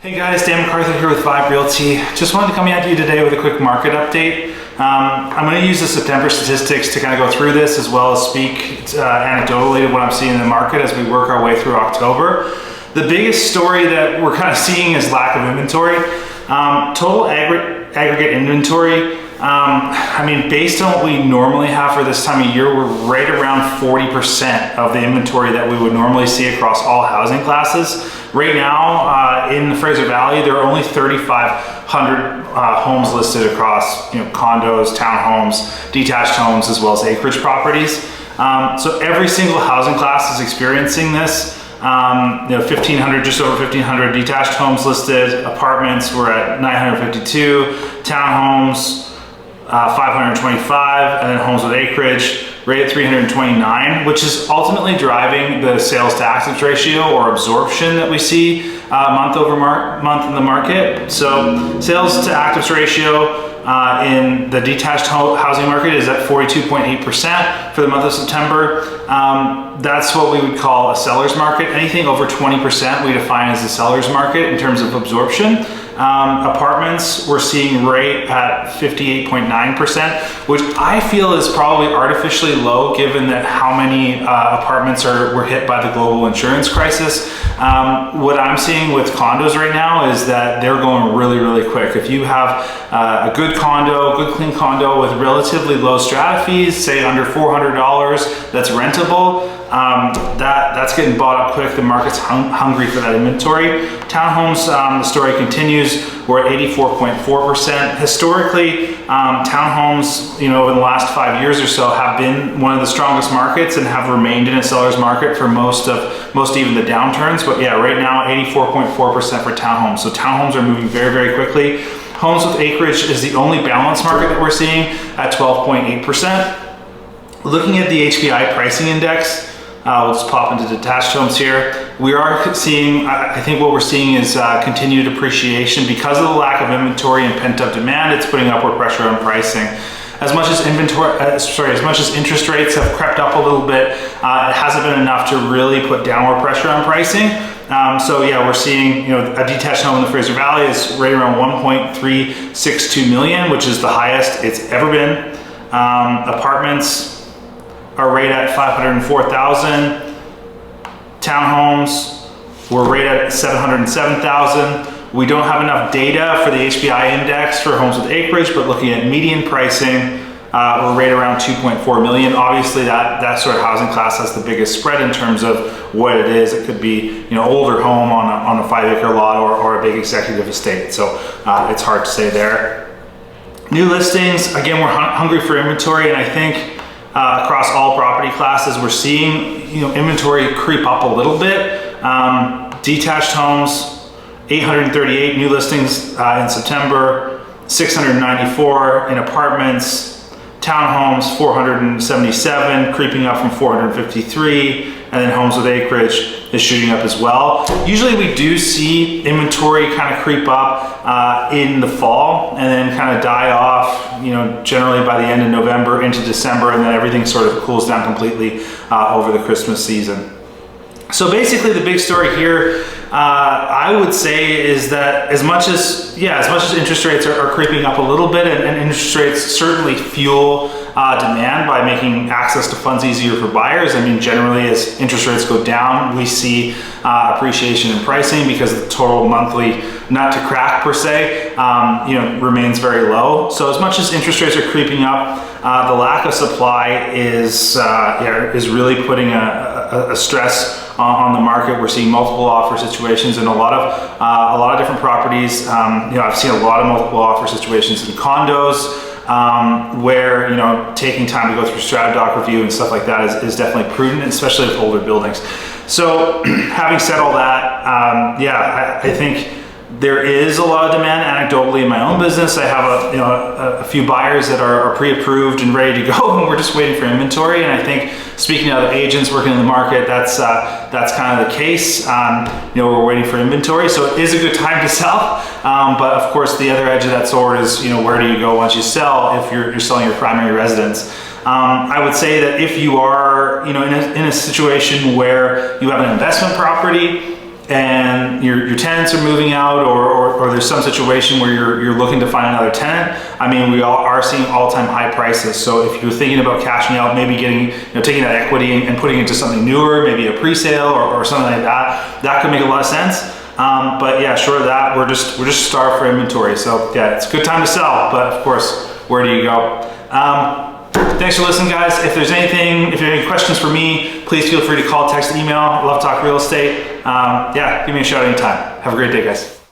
Hey guys, Dan MacArthur here with Vibe Realty. Just wanted to come at you today with a quick market update. I'm going to use the September statistics to kind of go through this, as well as speak anecdotally to what I'm seeing in the market as we work our way through October. The biggest story that we're kind of seeing is lack of inventory. Total aggregate inventory, based on what we normally have for this time of year, we're right around 40% of the inventory that we would normally see across all housing classes. Right now, in the Fraser Valley, there are only 3,500 homes listed across condos, townhomes, detached homes, as well as acreage properties. So every single housing class is experiencing this. 1,500, just over 1,500 detached homes listed. Apartments, we're at 952. Townhomes, 525, and then homes with acreage right at 329, which is ultimately driving the sales to actives ratio or absorption that we see month over month in the market. So sales to actives ratio in the detached housing market is at 42.8% for the month of September. That's what we would call a seller's market. Anything over 20% we define as a seller's market in terms of absorption. Apartments, we're seeing right at 58.9%, which I feel is probably artificially low given that how many apartments were hit by the global insurance crisis. What I'm seeing with condos right now is that they're going really, really quick. If you have a good condo, good clean condo with relatively low strata fees, say under $400, that's rentable, that's getting bought up quick. The market's hungry for that inventory. Townhomes, the story continues. We're at 84.4%. Historically, townhomes, over the last 5 years or so, have been one of the strongest markets and have remained in a seller's market for most even the downturns. But yeah, right now 84.4% for townhomes. So townhomes are moving very, very quickly. Homes with acreage is the only balanced market that we're seeing at 12.8%. Looking at the HPI pricing index, we'll just pop into detached homes here. We are seeing, I think what we're seeing is continued appreciation because of the lack of inventory and pent-up demand. It's putting upward pressure on pricing. As much as interest rates have crept up a little bit, it hasn't been enough to really put downward pressure on pricing. So yeah, we're seeing, a detached home in the Fraser Valley is right around 1.362 million, which is the highest it's ever been. Apartments are right at 504,000. Townhomes, we're right at 707,000. We don't have enough data for the HPI index for homes with acreage, but looking at median pricing, we're right around 2.4 million. Obviously that sort of housing class has the biggest spread in terms of what it is. It could be, older home on a 5-acre lot or a big executive estate. So it's hard to say there. New listings, again, we're hungry for inventory, and I think across all property classes, we're seeing inventory creep up a little bit. Detached homes, 838 new listings in September, 694 in apartments. Townhomes, 477, creeping up from 453, and then homes with acreage is shooting up as well. Usually we do see inventory kind of creep up in the fall and then kind of die off, generally by the end of November into December, and then everything sort of cools down completely over the Christmas season. So basically the big story here, I would say, is that as much as interest rates are creeping up a little bit, and interest rates certainly fuel demand by making access to funds easier for buyers. Generally as interest rates go down, we see appreciation in pricing because the total monthly nut to crack per se, remains very low. So as much as interest rates are creeping up, the lack of supply is really putting a stress on the market. We're seeing multiple offer situations in a lot of different properties. I've seen a lot of multiple offer situations in condos, where taking time to go through strata doc review and stuff like that is definitely prudent, especially with older buildings. So having said all that, I think there is a lot of demand anecdotally in my own business. I have a few buyers that are pre-approved and ready to go, and we're just waiting for inventory. And I think, speaking to other agents working in the market, that's kind of the case. We're waiting for inventory, so it is a good time to sell. But of course, the other edge of that sword is, where do you go once you sell if you're selling your primary residence? I would say that if you are, in a situation where you have an investment property and your tenants are moving out, or there's some situation where you're looking to find another tenant, I mean, we all are seeing all-time high prices. So if you're thinking about cashing out, maybe getting, taking that equity and putting it into something newer, maybe a pre-sale or something like that, that could make a lot of sense. But yeah, short of that, we're just starved for inventory. So yeah, it's a good time to sell, but of course, where do you go? Thanks for listening, guys. If there's anything, if you have any questions for me, please feel free to call, text, email. Love to talk real estate. Yeah, give me a shout anytime. Have a great day, guys.